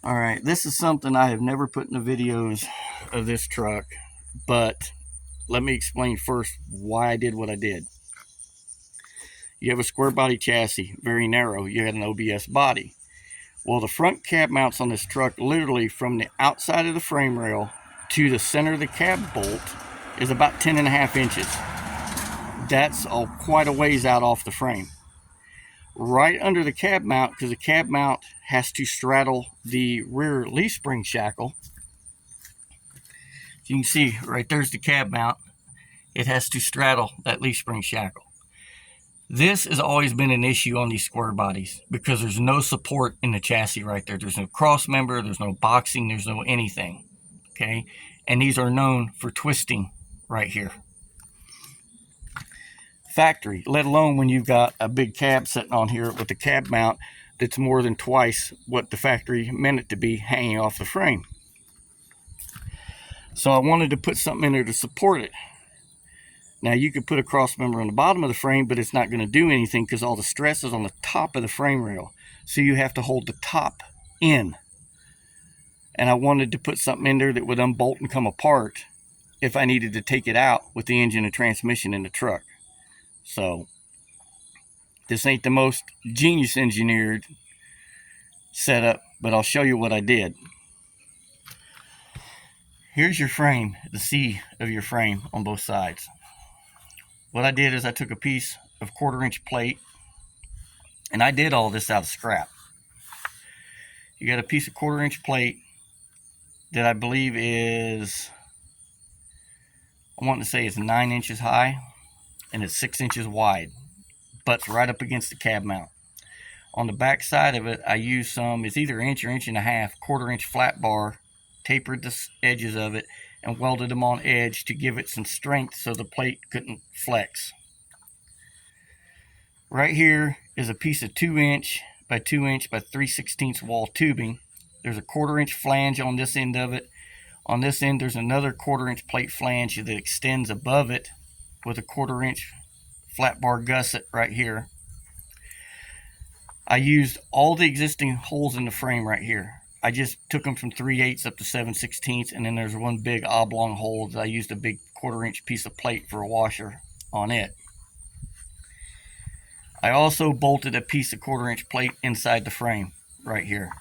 All right, this is something I have never put in the videos of this truck, but let me explain first why I did what I did. You have a square body chassis, very narrow. You got an OBS body. Well, the front cab mounts on this truck, literally from the outside of the frame rail to the center of the cab bolt, is about 10.5 inches. That's quite a ways out off the frame. Right under the cab mount, because the cab mount has to straddle the rear leaf spring shackle. You can see right there's the cab mount. It has to straddle that leaf spring shackle. This has always been an issue on these square bodies because there's no support in the chassis right there. There's no cross member, there's no boxing, there's no anything. Okay, and these are known for twisting right here. Factory, let alone when you've got a big cab sitting on here with the cab mount that's more than twice what the factory meant it to be hanging off the frame. So I wanted to put something in there to support it. Now you could put a cross member on the bottom of the frame, but it's not going to do anything because all the stress is on the top of the frame rail. So you have to hold the top in. And I wanted to put something in there that would unbolt and come apart if I needed to take it out with the engine and transmission in the truck. So this ain't the most genius engineered setup, but I'll show you what I did. Here's your frame, the C of your frame on both sides. What I did is I took a piece of 1/4-inch plate, and I did all this out of scrap. You got a piece of 1/4-inch plate that I believe is, I want to say it's 9 inches high, and it's 6 inches wide, butts right up against the cab mount. On the back side of it, I used some, it's either 1 or 1.5 inch, 1/4-inch flat bar, tapered the edges of it, and welded them on edge to give it some strength so the plate couldn't flex. Right here is a piece of 2 inch by 2 inch by 3/16 wall tubing. There's a 1/4-inch flange on this end of it. On this end, there's another 1/4-inch plate flange that extends above it with a 1/4-inch flat bar gusset right here. I used all the existing holes in the frame right here. I just took them from 3/8 up to 7/16, and then there's one big oblong hole that I used a big 1/4-inch piece of plate for a washer on it. I also bolted a piece of 1/4-inch plate inside the frame right here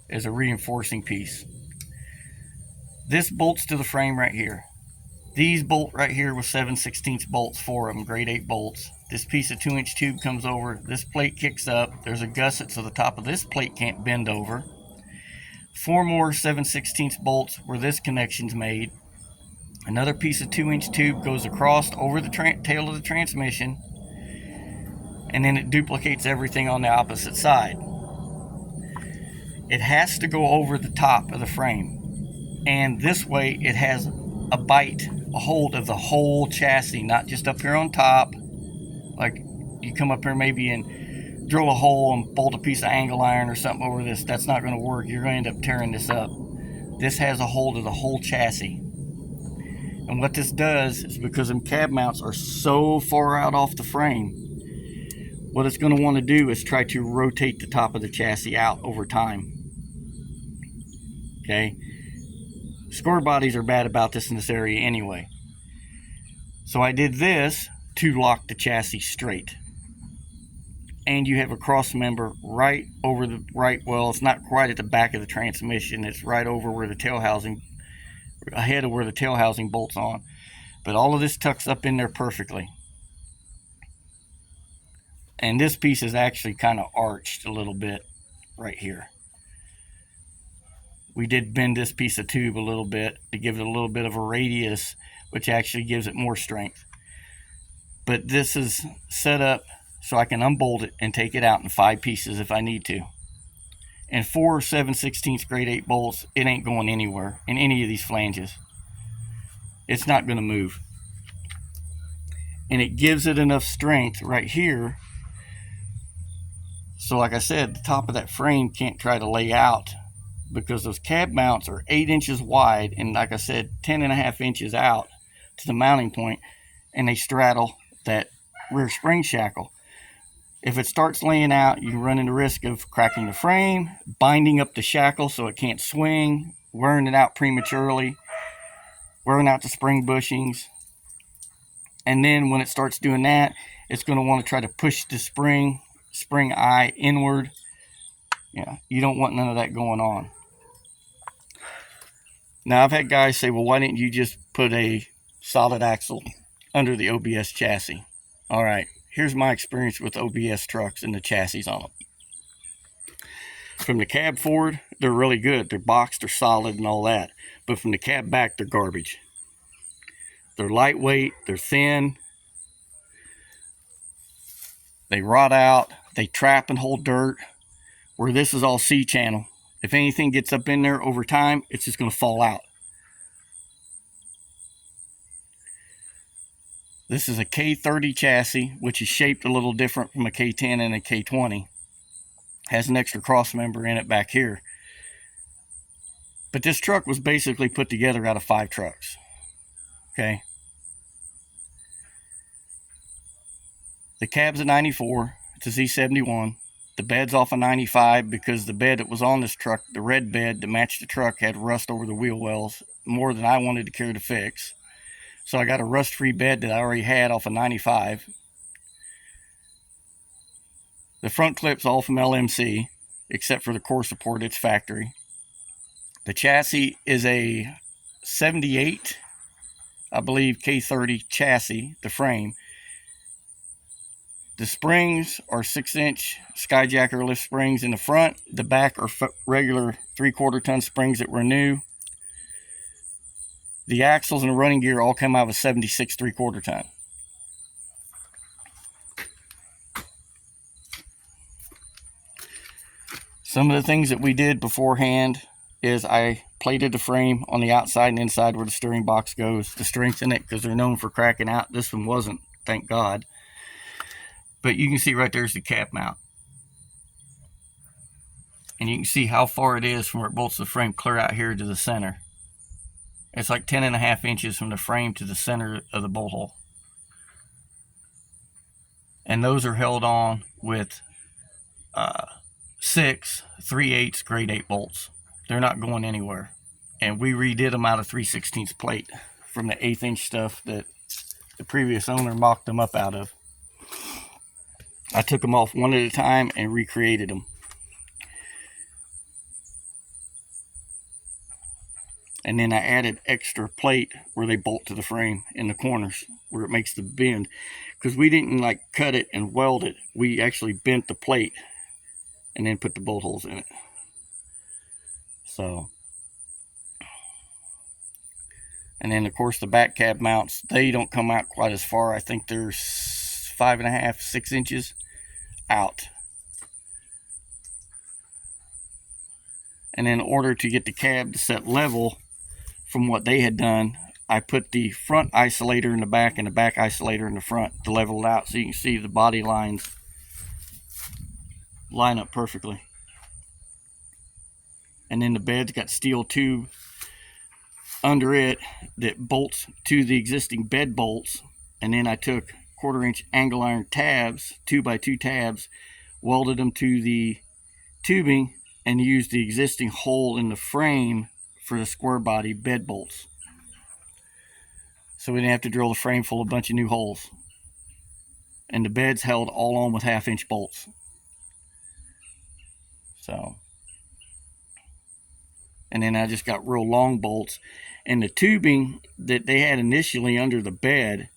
as a reinforcing piece. This bolts to the frame right here. These bolt right here with 7/16 bolts, 4 of them, grade 8 bolts. This piece of 2-inch tube comes over. This plate kicks up. There's a gusset so the top of this plate can't bend over. 4 more 7/16 bolts where this connection's made. Another piece of 2-inch tube goes across over the tail of the transmission, and then it duplicates everything on the opposite side. It has to go over the top of the frame, and this way it has a bite, a hold of the whole chassis, not just up here on top. Like you come up here maybe and drill a hole and bolt a piece of angle iron or something over this. That's not going to work. You're going to end up tearing this up. This has a hold of the whole chassis. And what this does is, because them cab mounts are so far out off the frame, what it's going to want to do is try to rotate the top of the chassis out over time. Okay? Square bodies are bad about this in this area anyway. So I did this to lock the chassis straight. And you have a cross member right over the well, it's not quite at the back of the transmission. It's right over where the tail housing, ahead of where the tail housing bolts on. But all of this tucks up in there perfectly. And this piece is actually kind of arched a little bit right here. We did bend this piece of tube a little bit to give it a little bit of a radius, which actually gives it more strength. But this is set up so I can unbolt it and take it out in 5 pieces if I need to. And 4 7/16 grade 8 bolts, it ain't going anywhere in any of these flanges. It's not going to move. And it gives it enough strength right here. So like I said, the top of that frame can't try to lay out, because those cab mounts are 8 inches wide and, like I said, 10.5 inches out to the mounting point, and they straddle that rear spring shackle. If it starts laying out, you run into risk of cracking the frame, binding up the shackle so it can't swing, wearing it out prematurely, wearing out the spring bushings. And then when it starts doing that, it's going to want to try to push the spring eye inward. Yeah, you don't want none of that going on. Now, I've had guys say, well, why didn't you just put a solid axle under the OBS chassis? All right, here's my experience with OBS trucks and the chassis on them. From the cab forward, they're really good. They're boxed, they're solid and all that. But from the cab back, they're garbage. They're lightweight, they're thin, they rot out, they trap and hold dirt. Where this is all C-channel. If anything gets up in there over time, it's just going to fall out. This is a K30 chassis, which is shaped a little different from a K10 and a K20. Has an extra cross member in it back here. But this truck was basically put together out of 5 trucks. Okay. The cab's a 94. It's a Z71. The bed's off a 95 because the bed that was on this truck, the red bed that matched the truck, had rust over the wheel wells, more than I wanted to care to fix. So I got a rust-free bed that I already had off a 95. The front clip's all from LMC, except for the core support, it's factory. The chassis is a 78, I believe, K30 chassis, the frame. The springs are 6-inch Skyjacker lift springs in the front. The back are regular 3/4 ton springs that were new. The axles and the running gear all come out of a 76 3/4 ton. Some of the things that we did beforehand is I plated the frame on the outside and inside where the steering box goes to strengthen it, because they're known for cracking out. This one wasn't, thank God. But you can see right there's the cap mount. And you can see how far it is from where it bolts the frame clear out here to the center. It's like 10.5 inches from the frame to the center of the bolt hole. And those are held on with 6 3/8 grade 8 bolts. They're not going anywhere. And we redid them out of 3/16 plate from the 1/8 inch stuff that the previous owner mocked them up out of. I took them off one at a time and recreated them. And then I added extra plate where they bolt to the frame in the corners where it makes the bend. Because we didn't like cut it and weld it. We actually bent the plate and then put the bolt holes in it. So. And then of course the back cab mounts, they don't come out quite as far. I think they're 5.5, 6 inches out. And in order to get the cab to set level from what they had done, I put the front isolator in the back and the back isolator in the front to level it out, so you can see the body lines line up perfectly. And then the bed's got steel tube under it that bolts to the existing bed bolts. And then I took 1/4 inch angle iron tabs, 2x2 tabs, welded them to the tubing, and used the existing hole in the frame for the square body bed bolts. So we didn't have to drill the frame full of a bunch of new holes. And the bed's held all on with 1/2 inch bolts. So. And then I just got real long bolts. And the tubing that they had initially under the bed,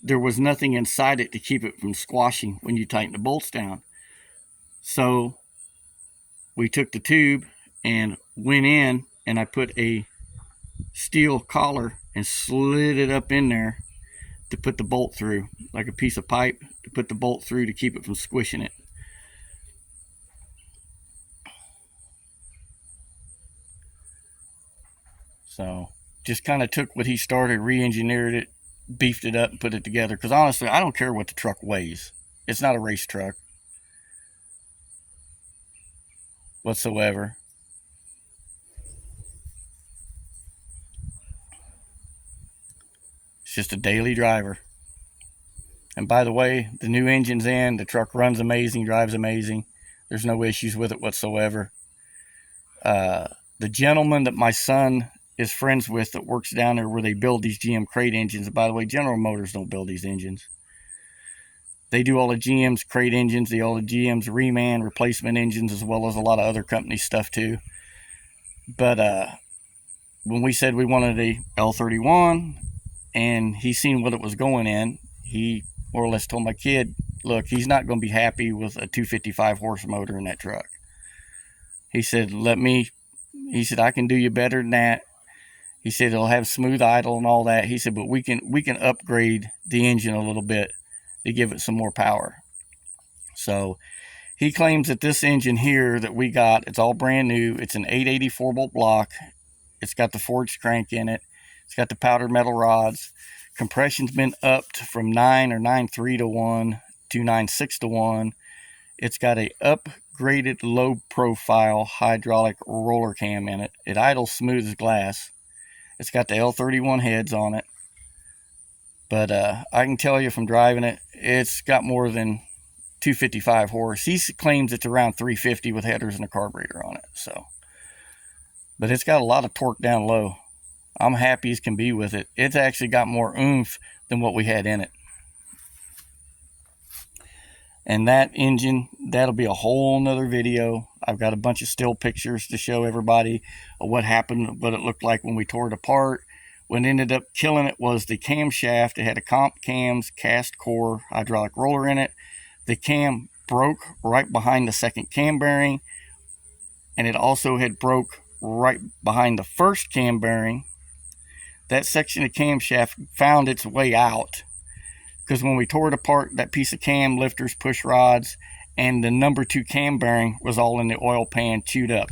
there was nothing inside it to keep it from squashing when you tighten the bolts down. So we took the tube and went in, and I put a steel collar and slid it up in there to put the bolt through, like a piece of pipe to put the bolt through to keep it from squishing it. So just kind of took what he started, re-engineered it, beefed it up, and put it together. Because honestly, I don't care what the truck weighs. It's not a race truck whatsoever. It's just a daily driver. And by the way, the new engine's in. The truck runs amazing, drives amazing. There's no issues with it whatsoever. The gentleman that my son is friends with that works down there where they build these GM crate engines. And by the way, General Motors don't build these engines. They do all the GM's crate engines, all the GM's reman replacement engines, as well as a lot of other company stuff too. But when we said we wanted a L31 and he seen what it was going in, he more or less told my kid, look, he's not going to be happy with a 255 horse motor in that truck. He said, I can do you better than that. He said, it'll have smooth idle and all that. He said, but we can upgrade the engine a little bit to give it some more power. So he claims that this engine here that we got, it's all brand new. It's an 884 bolt block. It's got the forged crank in it. It's got the powdered metal rods. Compression's been upped from 9 or 9.3 to 1 to 9.6 to 1. It's got a upgraded low profile hydraulic roller cam in it. It idles smooth as glass. It's got the L31 heads on it. But I can tell you from driving it, it's got more than 255 horse. He claims it's around 350 with headers and a carburetor on it. So, but it's got a lot of torque down low. I'm happy as can be with it. It's actually got more oomph than what we had in it. And that engine, that'll be a whole nother video. I've got a bunch of still pictures to show everybody of what happened, what it looked like when we tore it apart. What ended up killing it was the camshaft. It had a comp cams cast core hydraulic roller in it. The cam broke right behind the second cam bearing, and it also had broke right behind the first cam bearing. That section of camshaft found its way out because when we tore it apart, that piece of cam lifters, push rods, and the number 2 cam bearing was all in the oil pan chewed up.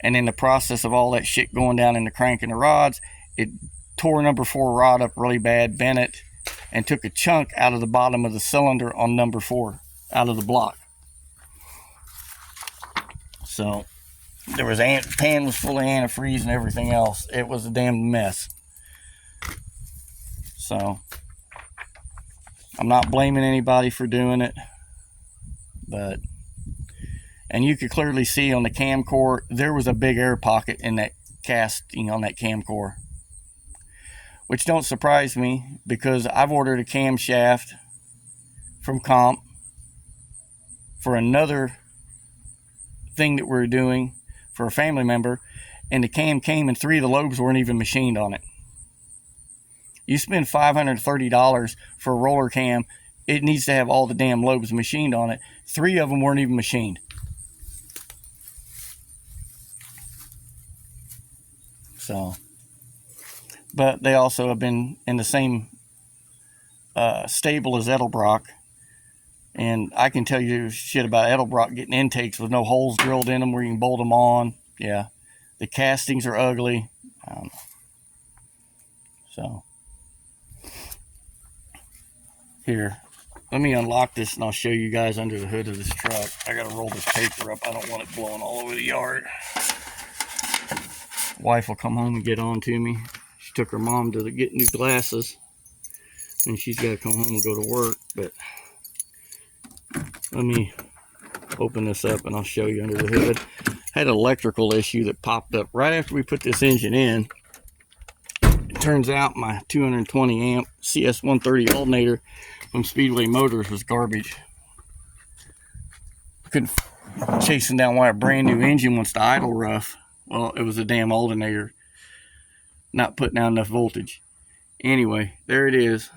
And in the process of all that shit going down in the crank and the rods, it tore number 4 rod up really bad, bent it, and took a chunk out of the bottom of the cylinder on number 4 out of the block. So there was pan was full of antifreeze and everything else. It was a damn mess. So I'm not blaming anybody for doing it, but and you could clearly see on the cam core there was a big air pocket in that casting on that cam core, which don't surprise me because I've ordered a camshaft from Comp for another thing that we're doing for a family member, and the cam came and 3 of the lobes weren't even machined on it. You spend $530 for a roller cam, it needs to have all the damn lobes machined on it. 3 of them weren't even machined. So, but they also have been in the same stable as Edelbrock. And I can tell you shit about Edelbrock getting intakes with no holes drilled in them where you can bolt them on. Yeah. The castings are ugly. I don't know. So, here. Let me unlock this and I'll show you guys under the hood of this truck. I gotta roll this paper up. I don't want it blowing all over the yard. Wife will come home and get on to me. She took her mom to get new glasses. And she's got to come home and go to work. But let me open this up and I'll show you under the hood. Had an electrical issue that popped up right after we put this engine in. It turns out my 220 amp CS130 alternator from Speedway Motors was garbage. Couldn't chasing down why a brand new engine wants to idle rough. Well, it was a damn alternator not putting out enough voltage. Anyway, there it is.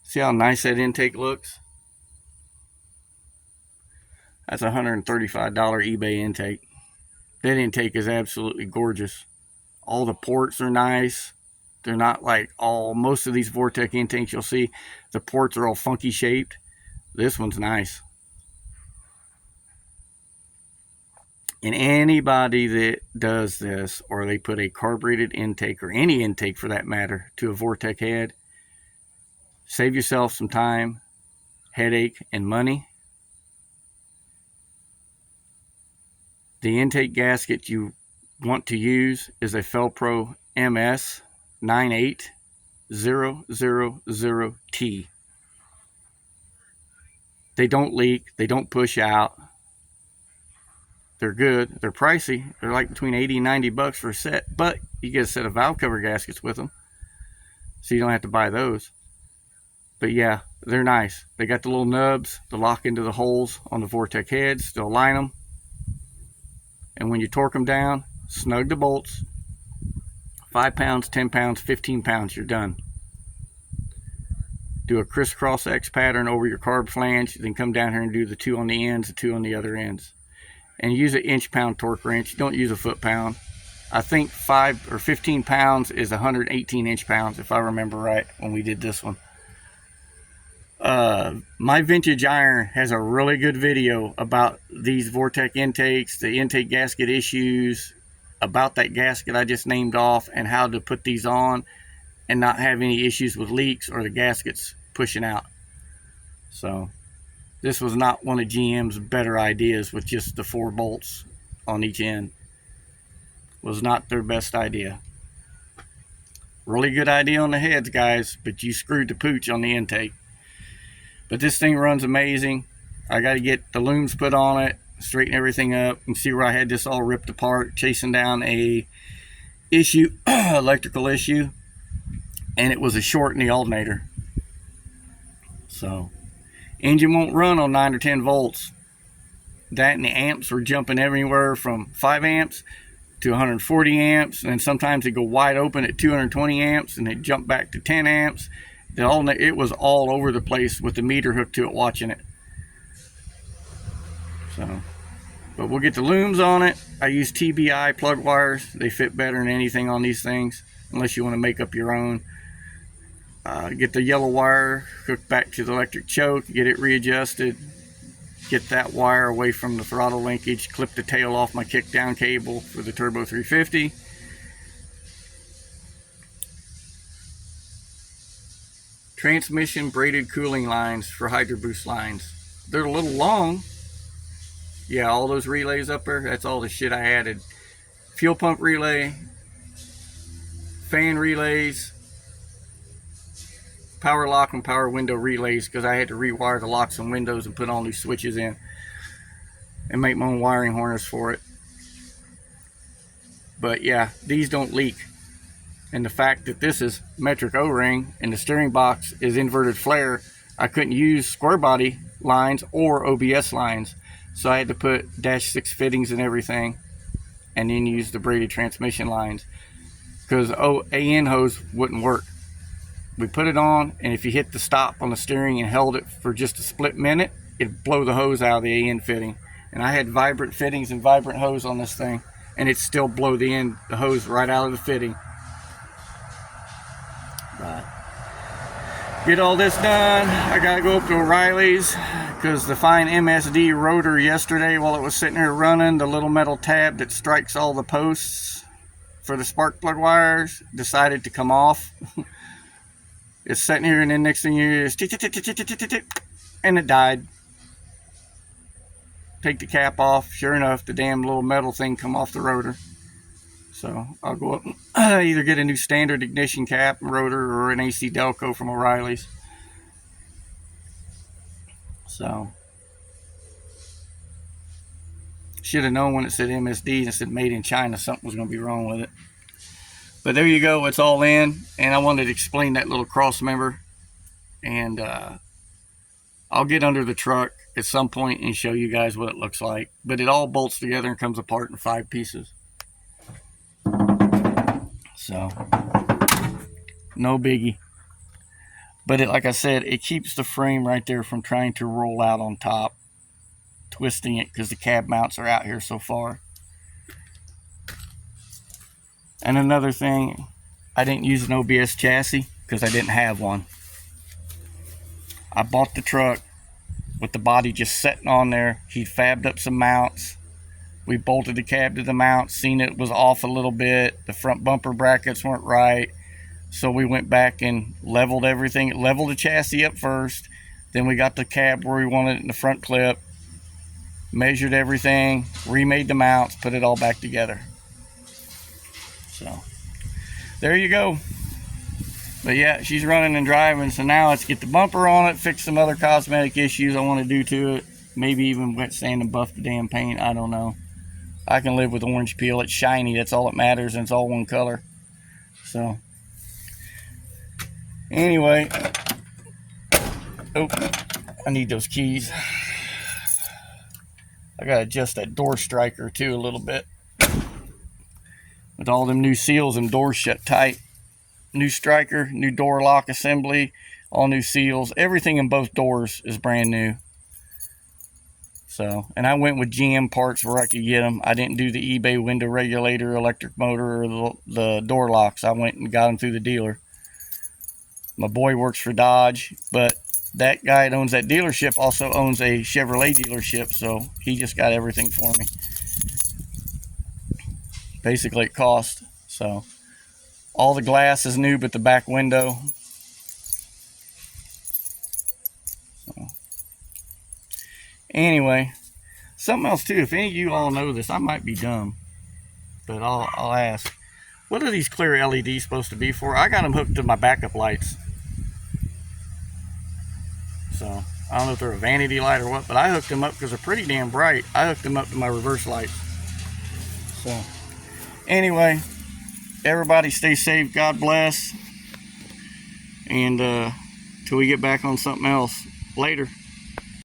See how nice that intake looks? That's a $135 eBay intake. That intake is absolutely gorgeous. All the ports are nice. They're not like most of these Vortec intakes you'll see, the ports are all funky shaped. This one's nice. And anybody that does this, or they put a carbureted intake, or any intake for that matter, to a Vortec head, save yourself some time, headache, and money. The intake gasket you want to use is a Felpro MS 98 000T. They don't leak. They don't push out. They're good. They're pricey. They're like between 80 and 90 bucks for a set, but you get a set of valve cover gaskets with them, so you don't have to buy those. But yeah, they're nice. They got the little nubs to lock into the holes on the Vortec heads. They'll align them, and when you torque them down, snug the bolts. 5 pounds, 10 pounds, 15 pounds, you're done. Do a crisscross X pattern over your carb flange, then come down here and do the 2 on the ends, the 2 on the other ends. And use an inch-pound torque wrench. Don't use a foot-pound. I think 5 or 15 pounds is 118 inch-pounds, if I remember right, when we did this one. My Vintage Iron has a really good video about these Vortec intakes, the intake gasket issues, about that gasket I just named off, and how to put these on and not have any issues with leaks or the gaskets pushing out. So this was not one of GM's better ideas with just the 4 bolts on each end. Was not their best idea. Really good idea on the heads, guys, but you screwed the pooch on the intake. But this thing runs amazing. I got to get the looms put on it, straighten everything up, and see where I had this all ripped apart, chasing down a electrical issue, and it was a short in the alternator. So engine won't run on 9 or 10 volts. That and the amps were jumping everywhere from 5 amps to 140 amps, and sometimes they go wide open at 220 amps and they jump back to 10 amps. It was all over the place with the meter hooked to it, watching it. So, but we'll get the looms on it. I use TBI plug wires. They fit better than anything on these things, unless you want to make up your own. Get the yellow wire hooked back to the electric choke, get it readjusted, get that wire away from the throttle linkage, clip the tail off my kick down cable for the Turbo 350. Transmission braided cooling lines for Hydro Boost lines. They're a little long. Yeah, all those relays up there, that's all the shit I added. Fuel pump relay, fan relays, power lock and power window relays, because I had to rewire the locks and windows and put all new switches in and make my own wiring harness for it. But yeah, these don't leak. And the fact that this is metric O-ring and the steering box is inverted flare, I couldn't use square body lines or OBS lines. So I had to put -6 fittings and everything, and then use the braided transmission lines, because AN hose wouldn't work. We put it on, and if you hit the stop on the steering and held it for just a split minute, it'd blow the hose out of the AN fitting. And I had vibrant fittings and vibrant hose on this thing, and it'd still blow the hose right out of the fitting. But get all this done, I gotta go up to O'Reilly's, because the fine MSD rotor yesterday, while it was sitting here running, the little metal tab that strikes all the posts for the spark plug wires decided to come off. It's sitting here, and then next thing you hear is and it died. Take the cap off. Sure enough, the damn little metal thing come off the rotor. So I'll go up and either get a new standard ignition cap and rotor, or an AC Delco from O'Reilly's. So should have known when it said MSD and it said made in China, something was going to be wrong with it. But there you go, it's all in, and I wanted to explain that little cross member, and I'll get under the truck at some point and show you guys what it looks like. But it all bolts together and comes apart in 5 pieces. So no biggie. But like I said, it keeps the frame right there from trying to roll out on top, twisting it, because the cab mounts are out here so far. And another thing, I didn't use an OBS chassis because I didn't have one. I bought the truck with the body just sitting on there. He fabbed up some mounts. We bolted the cab to the mount, seen it was off a little bit. The front bumper brackets weren't right. So we went back and leveled everything. Leveled the chassis up first. Then we got the cab where we wanted it in the front clip. Measured everything. Remade the mounts. Put it all back together. So there you go. But yeah, she's running and driving. So now let's get the bumper on it, fix some other cosmetic issues I want to do to it. Maybe even wet sand and buff the damn paint. I don't know. I can live with orange peel. It's shiny. That's all that matters, and it's all one color. So anyway, oh, I need those keys. I gotta adjust that door striker too a little bit. With all them new seals, them doors shut tight. New striker, new door lock assembly, all new seals. Everything in both doors is brand new. So, and I went with GM parts where I could get them. I didn't do the eBay window regulator, electric motor, or the door locks. I went and got them through the dealer. My boy works for Dodge, but that guy that owns that dealership also owns a Chevrolet dealership, so he just got everything for me. Basically at cost. So all the glass is new but the back window. So anyway, something else too, if any of you all know this, I might be dumb, but I'll ask. What are these clear LEDs supposed to be for? I got them hooked to my backup lights. So I don't know if they're a vanity light or what, but I hooked them up because they're pretty damn bright. I hooked them up to my reverse lights. So anyway, everybody stay safe. God bless. And till we get back on something else. Later.